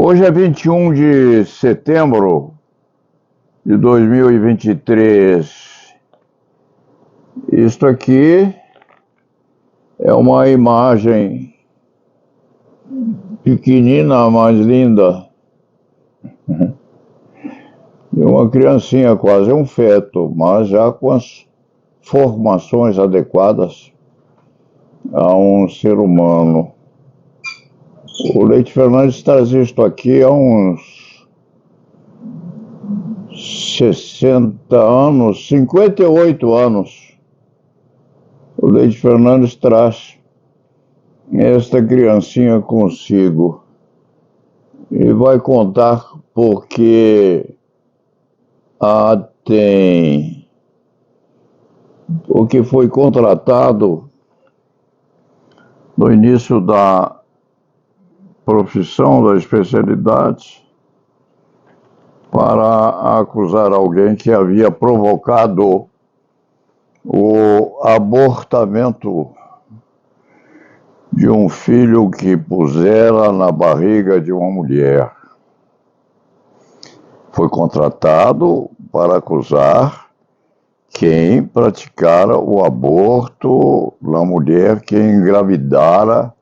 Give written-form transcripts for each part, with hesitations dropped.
Hoje é 21 de setembro de 2023. Isto aqui é uma imagem pequenina, mas linda, de uma criancinha, quase um feto, mas já com as formações adequadas a um ser humano. O Leite Fernandes trazia isto aqui há uns 60 anos, 58 anos. O Leite Fernandes traz esta criancinha consigo e vai contar porque porque foi contratado no início da profissão, da especialidade, para acusar alguém que havia provocado o abortamento de um filho que pusera na barriga de uma mulher. Foi contratado para acusar quem praticara o aborto na mulher que engravidara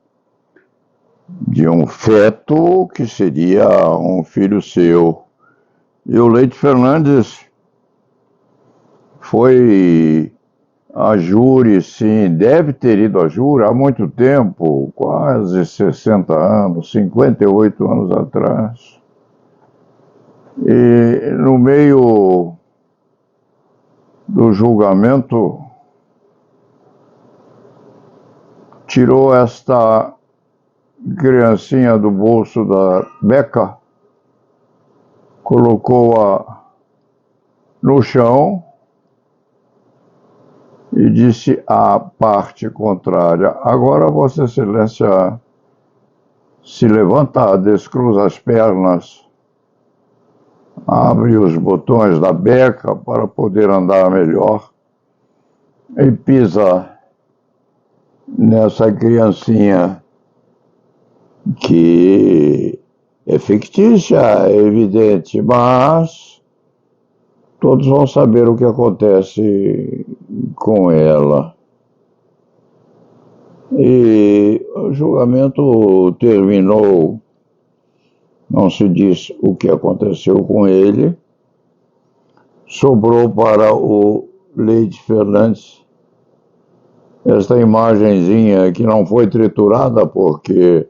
de um feto que seria um filho seu. E o Leite Fernandes foi a júri, sim, deve ter ido a júri há muito tempo, quase 60 anos, 58 anos atrás. E no meio do julgamento, tirou esta criancinha do bolso da beca, colocou-a no chão e disse à parte contrária: agora Vossa Excelência se levanta, descruza as pernas, abre os botões da beca para poder andar melhor e pisa nessa criancinha que é fictícia, é evidente, mas todos vão saber o que acontece com ela. E o julgamento terminou, não se diz o que aconteceu com ele, sobrou para o Leite Fernandes esta imagenzinha que não foi triturada porque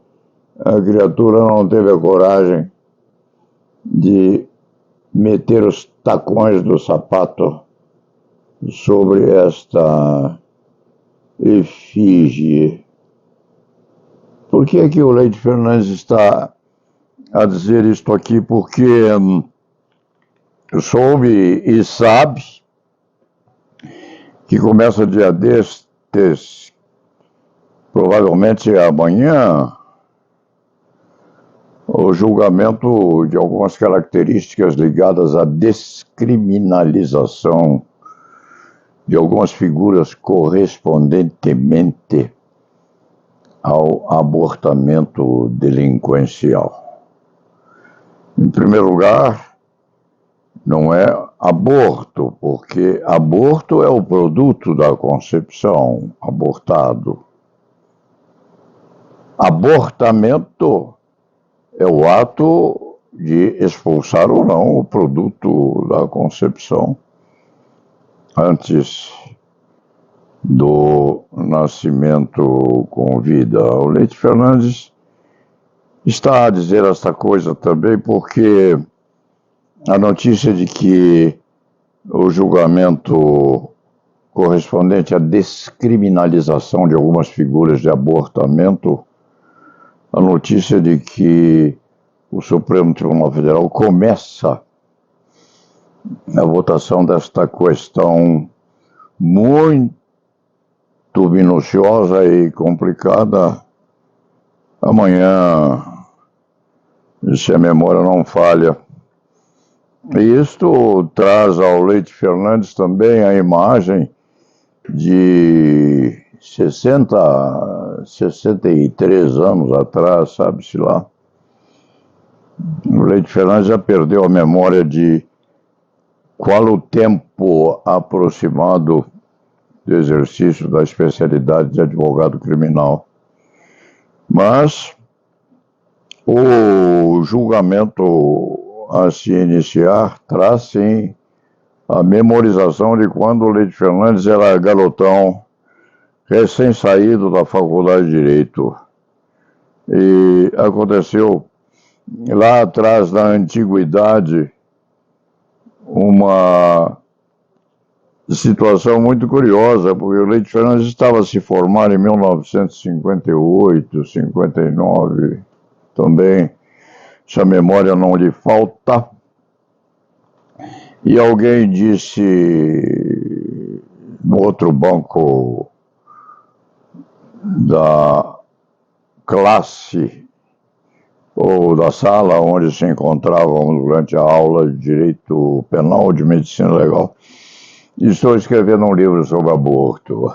a criatura não teve a coragem de meter os tacões do sapato sobre esta efígie. Por que é que o Leite Fernandes está a dizer isto aqui? Porque soube e sabe que começa dia destes, provavelmente amanhã, o julgamento de algumas características ligadas à descriminalização de algumas figuras correspondentemente ao abortamento delinquencial. Em primeiro lugar, não é aborto, porque aborto é o produto da concepção, abortado. Abortamento é o ato de expulsar ou não o produto da concepção antes do nascimento com vida. O Leite Fernandes está a dizer esta coisa também porque a notícia de que o julgamento correspondente à descriminalização de algumas figuras de abortamento, a notícia de que o Supremo Tribunal Federal começa a votação desta questão muito minuciosa e complicada amanhã, se a memória não falha. E isto traz ao Leite Fernandes também a imagem de 63 anos atrás, sabe-se lá, O Leite Fernandes já perdeu a memória de qual o tempo aproximado do exercício da especialidade de advogado criminal. Mas o julgamento a se iniciar traz, sim, a memorização de quando o Leite Fernandes era garotão, recém-saído da Faculdade de Direito. E aconteceu lá atrás, na antiguidade, uma situação muito curiosa, porque o Leite Fernandes estava a se formar em 1958, 59, também, se a memória não lhe falta. E alguém disse no outro banco da classe ou da sala onde se encontravam durante a aula de Direito Penal de Medicina Legal: estou escrevendo um livro sobre aborto.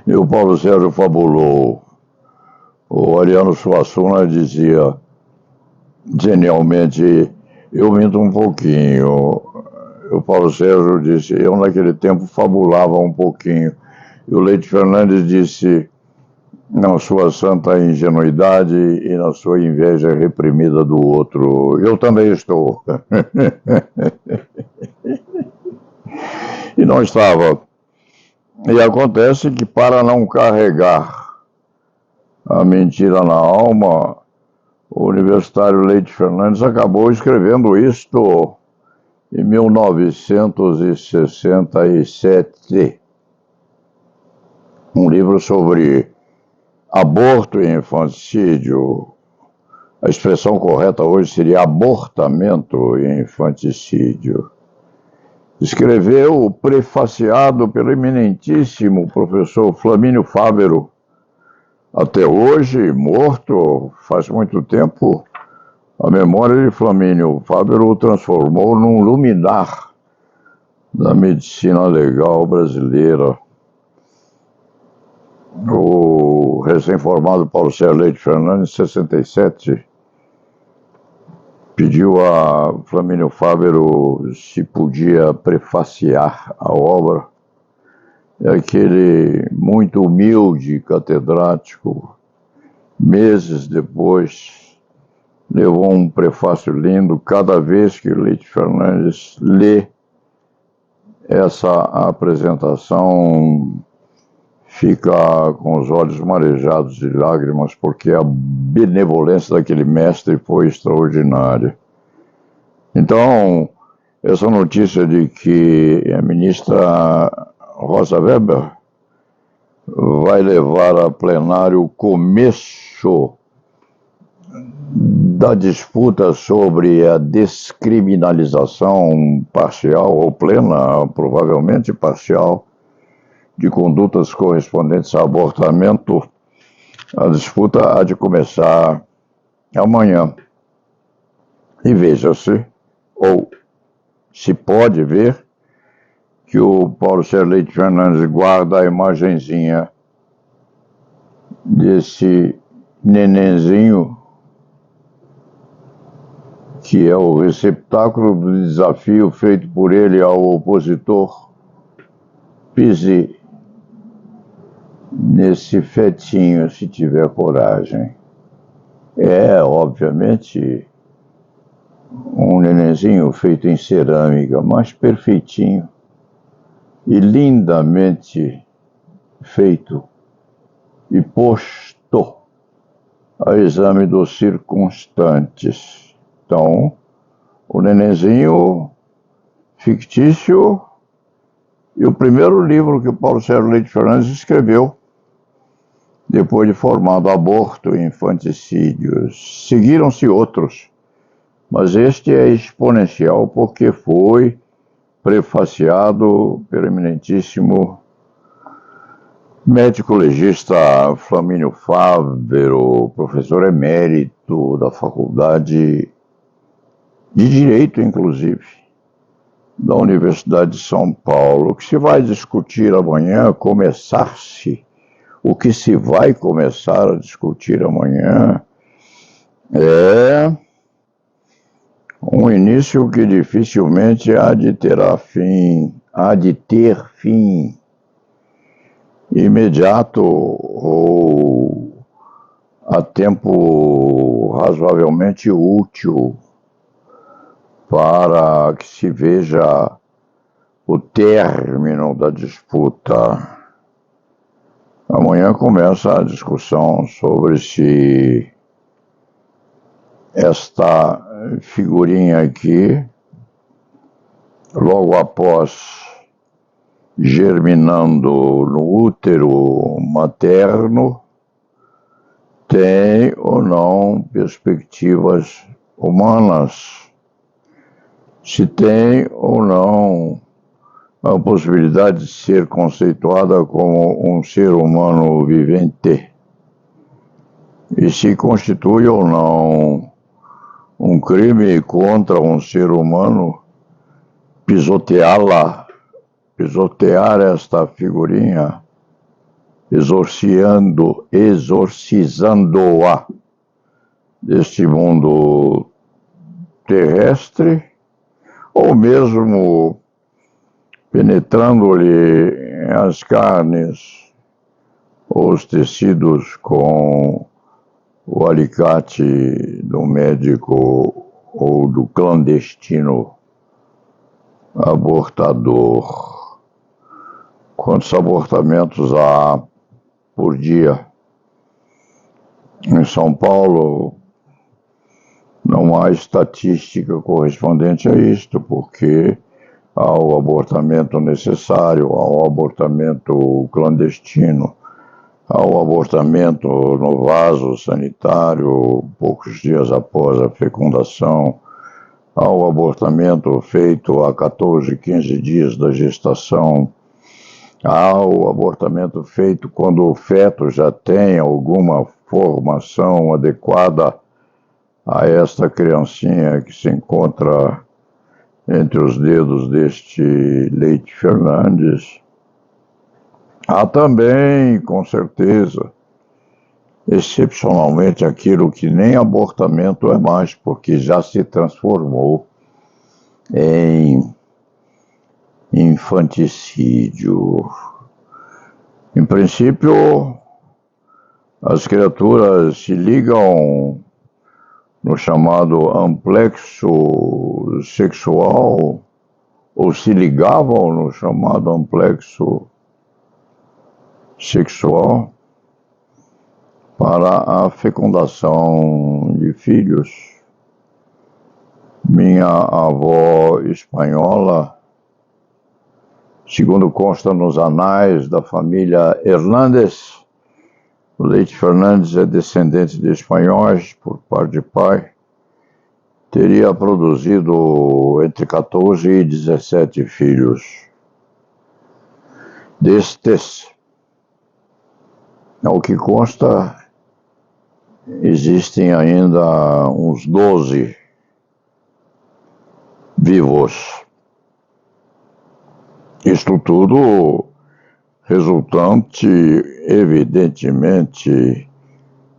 E o Paulo Sérgio fabulou. O Ariano Suassuna dizia genialmente: eu minto um pouquinho. O Paulo Sérgio disse: eu naquele tempo fabulava um pouquinho. E o Leite Fernandes disse, na sua santa ingenuidade e na sua inveja reprimida do outro: eu também estou. E não estava. E acontece que, para não carregar a mentira na alma, o universitário Leite Fernandes acabou escrevendo isto em 1967. Um livro sobre aborto e infanticídio. A expressão correta hoje seria abortamento e infanticídio. Escreveu, prefaciado pelo eminentíssimo professor Flamínio Fávero, até hoje morto, faz muito tempo. A memória de Flamínio Fávero o transformou num luminar da medicina legal brasileira. O recém-formado Paulo Sérgio Leite Fernandes, em 67, pediu a Flamínio Fávero se podia prefaciar a obra. Aquele muito humilde catedrático, meses depois, levou um prefácio lindo. Cada vez que Leite Fernandes lê essa apresentação, fica com os olhos marejados de lágrimas, porque a benevolência daquele mestre foi extraordinária. Então, essa notícia de que a ministra Rosa Weber vai levar a plenário o começo da disputa sobre a descriminalização parcial ou plena, provavelmente parcial, de condutas correspondentes a abortamento. A disputa há de começar amanhã. E veja-se, ou se pode ver, que o Paulo Sérgio Leite Fernandes guarda a imagenzinha desse nenenzinho, que é o receptáculo do desafio feito por ele ao opositor. Pise nesse fetinho, se tiver coragem. É, obviamente, um nenenzinho feito em cerâmica, mas perfeitinho e lindamente feito e posto a exame dos circunstantes. Então, o nenenzinho fictício e o primeiro livro que o Paulo Sérgio Leite Fernandes escreveu depois de formado: Aborto e Infanticídios. Seguiram-se outros, mas este é exponencial porque foi prefaciado pelo eminentíssimo médico legista Flamínio Fávero, professor emérito da Faculdade de Direito, inclusive, da Universidade de São Paulo. O que se vai discutir amanhã, o que se vai começar a discutir amanhã, É um início que dificilmente há de ter fim imediato ou a tempo razoavelmente útil para que se veja o término da disputa. Amanhã começa a discussão sobre se esta figurinha aqui, logo após germinando no útero materno, tem ou não perspectivas humanas, se tem ou não a possibilidade de ser conceituada como um ser humano vivente, e se constitui ou não um crime contra um ser humano pisoteá-la, pisotear esta figurinha, exorcizando-a deste mundo terrestre, ou mesmo penetrando-lhe as carnes ou os tecidos com o alicate do médico ou do clandestino abortador. Quantos abortamentos há por dia? Em São Paulo, não há estatística correspondente a isto, porque há o abortamento necessário, há o abortamento clandestino, há o abortamento no vaso sanitário, poucos dias após a fecundação, há o abortamento feito a 14, 15 dias da gestação, há o abortamento feito quando o feto já tem alguma formação adequada a esta criancinha que se encontra entre os dedos deste Leite Fernandes. Há também, com certeza, excepcionalmente aquilo que nem abortamento é mais, porque já se transformou em infanticídio. Em princípio, as criaturas se ligam no chamado amplexo sexual, ou se ligavam no chamado amplexo sexual para a fecundação de filhos. Minha avó espanhola, segundo consta nos anais da família Hernández, o Leite Fernandes é descendente de espanhóis por parte de pai, teria produzido entre 14 e 17 filhos. Destes, ao que consta, existem ainda uns 12 vivos. Isto tudo resultante, evidentemente,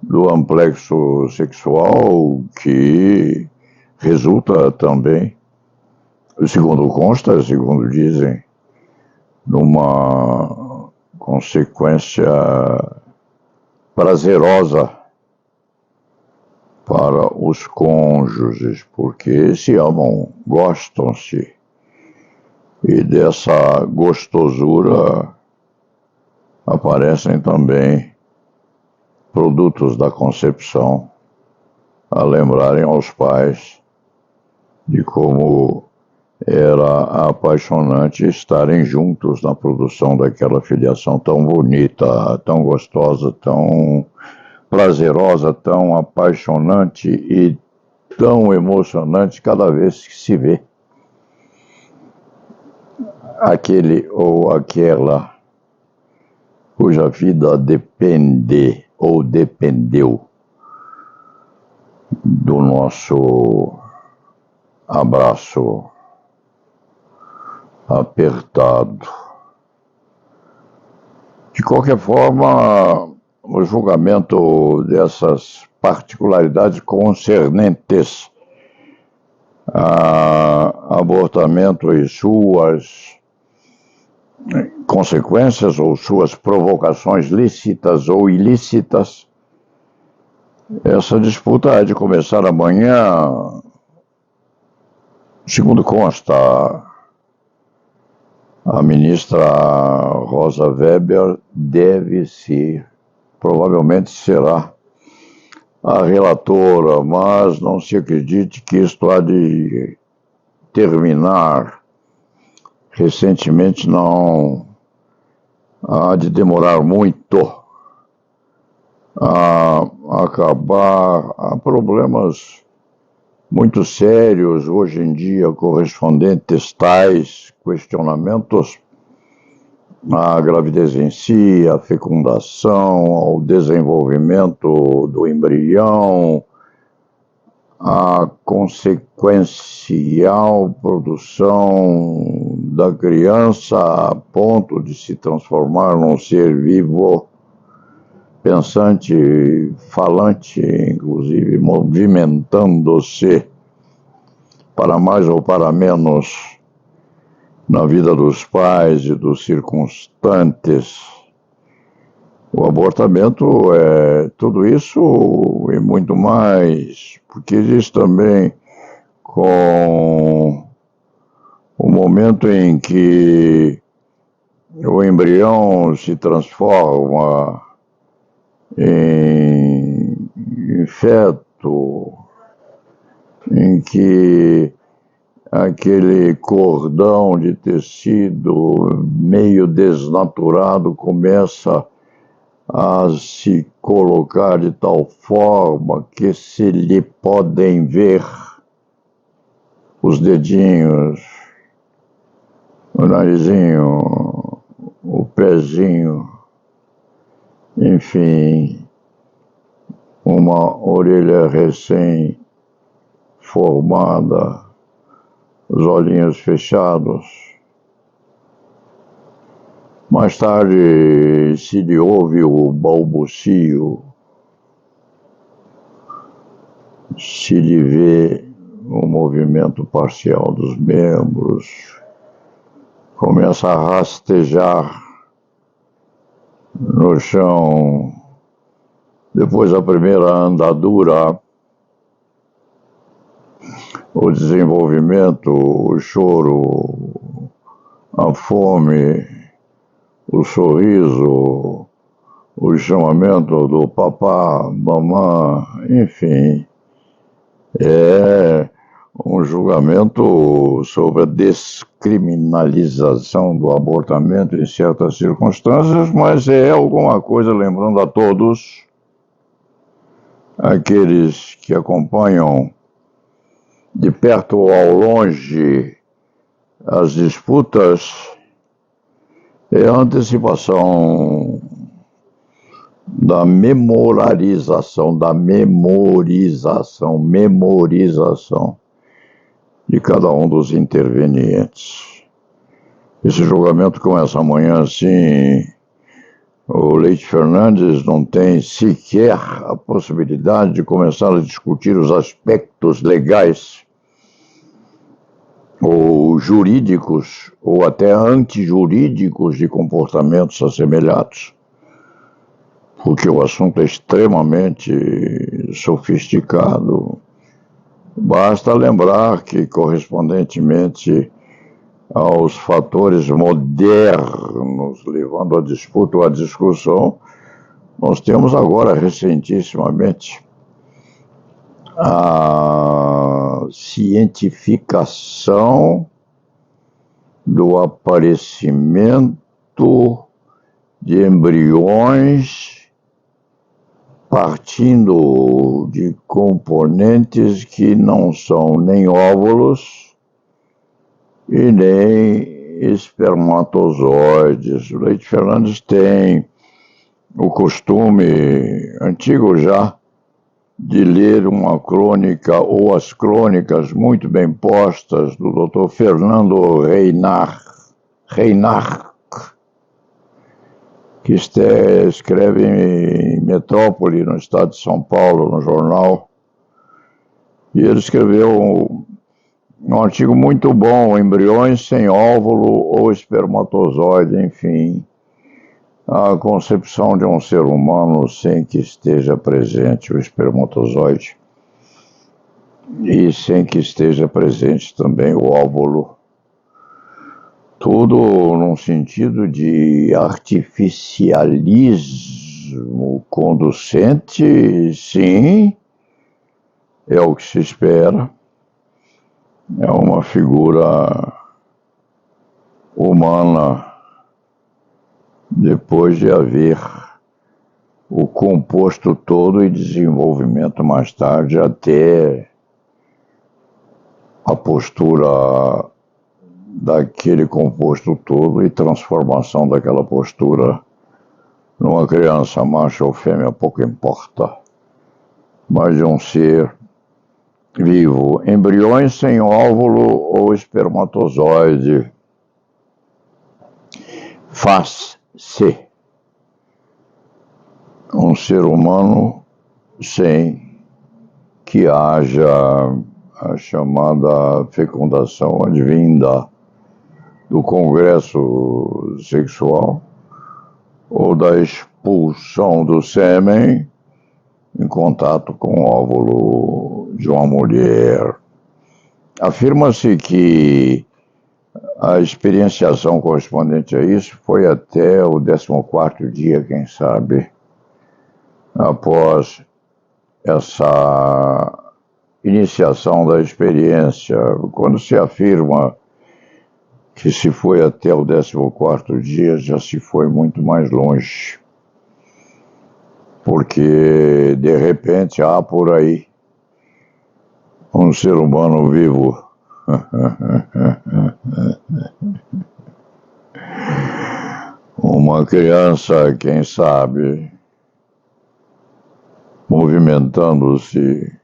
do amplexo sexual, que resulta também, segundo consta, segundo dizem, numa consequência prazerosa para os cônjuges, porque se amam, gostam-se, e dessa gostosura aparecem também produtos da concepção, a lembrarem aos pais de como era apaixonante estarem juntos na produção daquela filiação tão bonita, tão gostosa, tão prazerosa, tão apaixonante e tão emocionante cada vez que se vê aquele ou aquela cuja vida depende ou dependeu do nosso abraço apertado. De qualquer forma, o julgamento dessas particularidades concernentes a abortamento e suas consequências ou suas provocações lícitas ou ilícitas. Essa disputa há de começar amanhã, segundo consta. A ministra Rosa Weber provavelmente será a relatora, mas não se acredite que isto há de terminar recentemente, não há de demorar muito a acabar. Há problemas muito sérios hoje em dia correspondentes tais questionamentos à gravidez em si, à fecundação, ao desenvolvimento do embrião, à consequencial produção da criança a ponto de se transformar num ser vivo, pensante, falante, inclusive movimentando-se para mais ou para menos na vida dos pais e dos circunstantes. O abortamento é tudo isso e muito mais, porque diz também com o momento em que o embrião se transforma em feto, em que aquele cordão de tecido meio desnaturado começa a se colocar de tal forma que se lhe podem ver os dedinhos, o narizinho, o pezinho, enfim, uma orelha recém-formada, os olhinhos fechados. Mais tarde se lhe ouve o balbucio, se lhe vê o movimento parcial dos membros, começa a rastejar no chão, depois a primeira andadura, o desenvolvimento, o choro, a fome, o sorriso, o chamamento do papá, mamã, enfim, é um julgamento sobre a descriminalização do abortamento em certas circunstâncias, mas é alguma coisa, lembrando a todos, aqueles que acompanham de perto ou ao longe as disputas, é a antecipação da memorização de cada um dos intervenientes. Esse julgamento começa amanhã, sim. O Leite Fernandes não tem sequer a possibilidade de começar a discutir os aspectos legais ou jurídicos, ou até antijurídicos de comportamentos assemelhados, porque o assunto é extremamente sofisticado. Basta lembrar que, correspondentemente aos fatores modernos levando à disputa ou à discussão, nós temos agora, recentissimamente, a cientificação do aparecimento de embriões partindo de componentes que não são nem óvulos e nem espermatozoides. O Leite Fernandes tem o costume, antigo já, de ler uma crônica ou as crônicas muito bem postas do Dr. Fernando Reinach, que escreve em Metrópole, no estado de São Paulo, no jornal. E ele escreveu um artigo muito bom, Embriões sem óvulo ou espermatozoide, enfim, a concepção de um ser humano sem que esteja presente o espermatozoide e sem que esteja presente também o óvulo. Tudo num sentido de artificialismo conducente, sim, é o que se espera. É uma figura humana depois de haver o composto todo e desenvolvimento mais tarde até a postura daquele composto todo e transformação daquela postura numa criança, macho ou fêmea, pouco importa, mas de um ser vivo. Embriões sem óvulo ou espermatozoide. Faz-se um ser humano sem que haja a chamada fecundação advinda do congresso sexual ou da expulsão do sêmen em contato com o óvulo de uma mulher. Afirma-se que a experienciação correspondente a isso foi até o 14º dia, quem sabe, após essa iniciação da experiência. Quando se afirma que se foi até o 14º dia, já se foi muito mais longe. Porque, de repente, há por aí um ser humano vivo. Uma criança, quem sabe, movimentando-se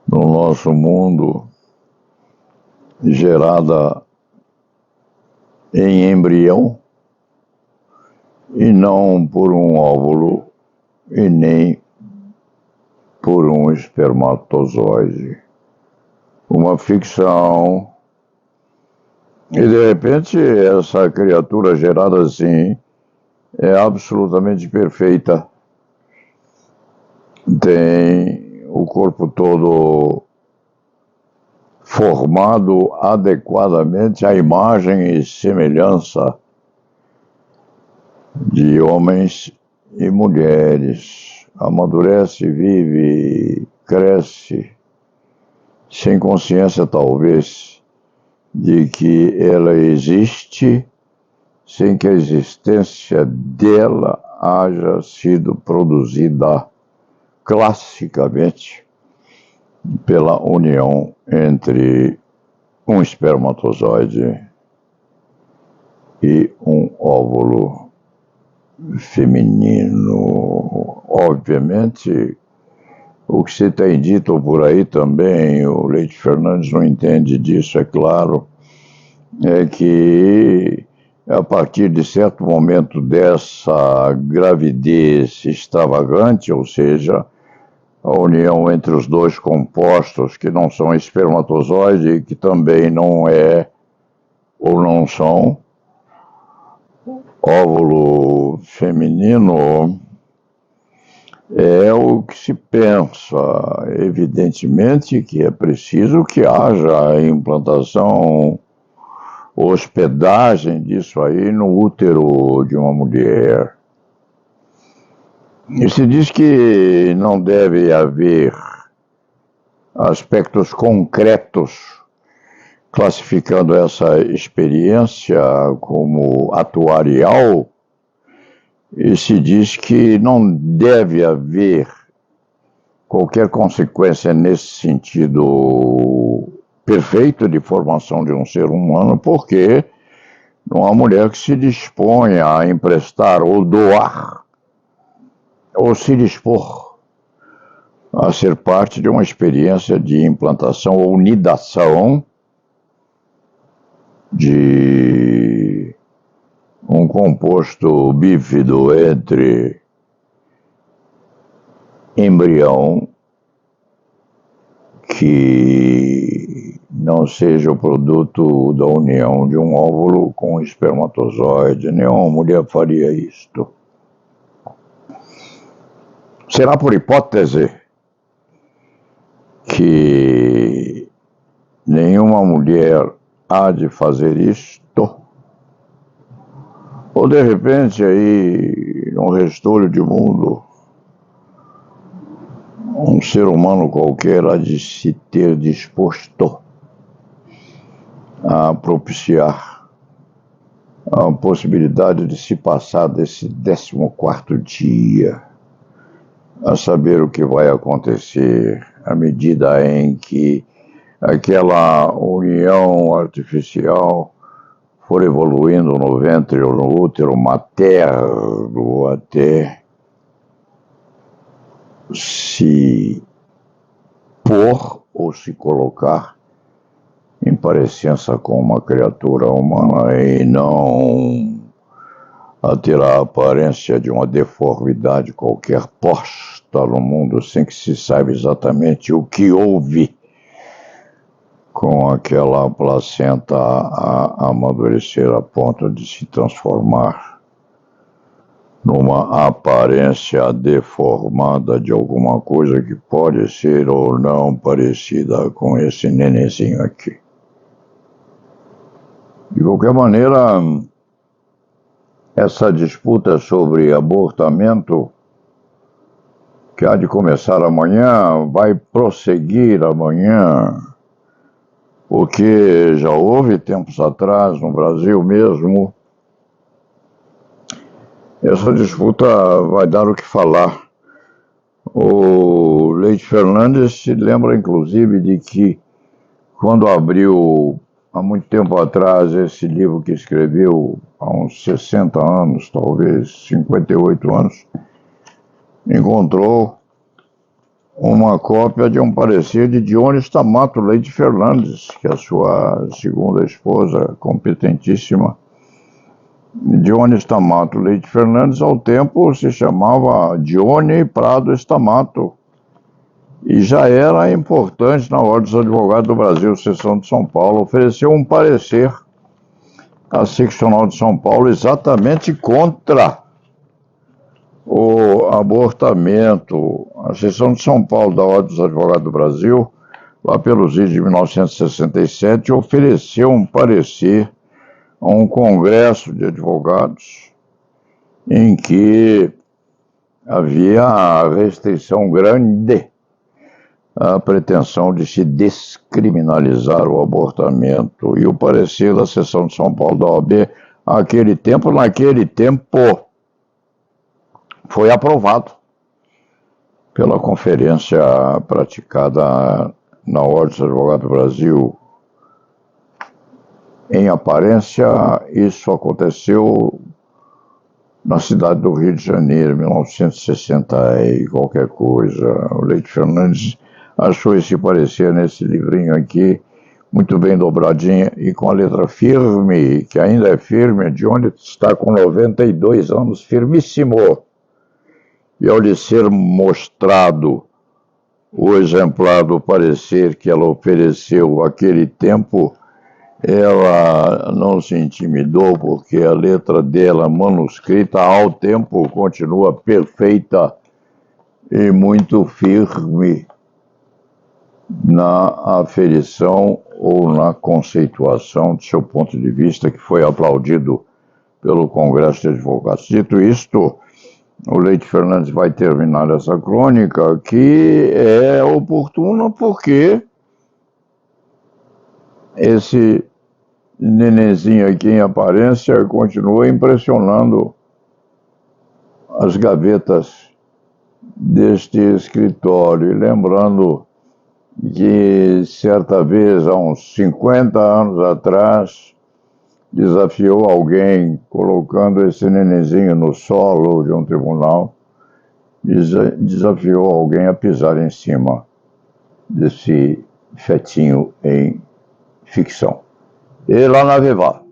no nosso mundo, gerada em embrião, e não por um óvulo, e nem por um espermatozoide. Uma ficção. E de repente essa criatura gerada assim é absolutamente perfeita. Tem o corpo todo formado adequadamente à imagem e semelhança de homens e mulheres. Amadurece, vive, cresce, sem consciência talvez de que ela existe, sem que a existência dela haja sido produzida classicamente pela união entre um espermatozoide e um óvulo feminino. Obviamente, o que se tem dito por aí também, o Leite Fernandes não entende disso, é claro, é que a partir de certo momento dessa gravidez extravagante, ou seja, a união entre os dois compostos que não são espermatozoide e que também não é ou não são óvulo feminino, é o que se pensa. Evidentemente que é preciso que haja implantação, hospedagem disso aí no útero de uma mulher. E se diz que não deve haver aspectos concretos classificando essa experiência como atuarial, e se diz que não deve haver qualquer consequência nesse sentido perfeito de formação de um ser humano, porque não há mulher que se disponha a emprestar ou doar, ou se dispor a ser parte de uma experiência de implantação ou nidação de um composto bífido entre embrião que não seja o produto da união de um óvulo com um espermatozoide. Nenhuma mulher faria isto. Será por hipótese que nenhuma mulher há de fazer isto? Ou de repente aí, num restolho de mundo, um ser humano qualquer há de se ter disposto a propiciar a possibilidade de se passar desse 14º dia, a saber o que vai acontecer à medida em que aquela união artificial for evoluindo no ventre ou no útero materno até se pôr ou se colocar em parecença com uma criatura humana e não a ter a aparência de uma deformidade qualquer posta no mundo sem que se saiba exatamente o que houve com aquela placenta a amadurecer a ponto de se transformar numa aparência deformada de alguma coisa que pode ser ou não parecida com esse nenenzinho aqui. De qualquer maneira, essa disputa sobre abortamento, que há de começar amanhã, vai prosseguir amanhã, porque já houve tempos atrás, no Brasil mesmo, essa disputa vai dar o que falar. O Leite Fernandes se lembra, inclusive, de que quando abriu, há muito tempo atrás, esse livro que escreveu, há uns 60 anos, talvez 58 anos, encontrou uma cópia de um parecer de Dionis Tamato Leite Fernandes, que é a sua segunda esposa, competentíssima. Dionis Tamato Leite Fernandes, ao tempo, se chamava Dione Prado Stamato, e já era importante na Ordem dos Advogados do Brasil, seção de São Paulo. Ofereceu um parecer à seccional de São Paulo exatamente contra o abortamento. A seção de São Paulo da Ordem dos Advogados do Brasil, lá pelos idos de 1967, ofereceu um parecer a um congresso de advogados em que havia a restrição grande à pretensão de se descriminalizar o abortamento. E o parecer da seção de São Paulo da OAB, naquele tempo, foi aprovado pela conferência praticada na Ordem dos Advogados do Brasil. Em aparência, isso aconteceu na cidade do Rio de Janeiro, 1960 e qualquer coisa. O Leite Fernandes achou esse parecer nesse livrinho aqui, muito bem dobradinho e com a letra firme, que ainda é firme, de onde está com 92 anos, firmíssimo. E ao lhe ser mostrado o exemplar do parecer que ela ofereceu àquele tempo, ela não se intimidou, porque a letra dela, manuscrita ao tempo, continua perfeita e muito firme na aferição ou na conceituação de seu ponto de vista, que foi aplaudido pelo Congresso de Advogados. Dito isto, o Leite Fernandes vai terminar essa crônica, que é oportuna porque esse nenenzinho aqui em aparência continua impressionando as gavetas deste escritório. E lembrando que certa vez, há uns 50 anos atrás, desafiou alguém colocando esse nenenzinho no solo de um tribunal, desafiou alguém a pisar em cima desse fetinho em ficção. E lá na Viva.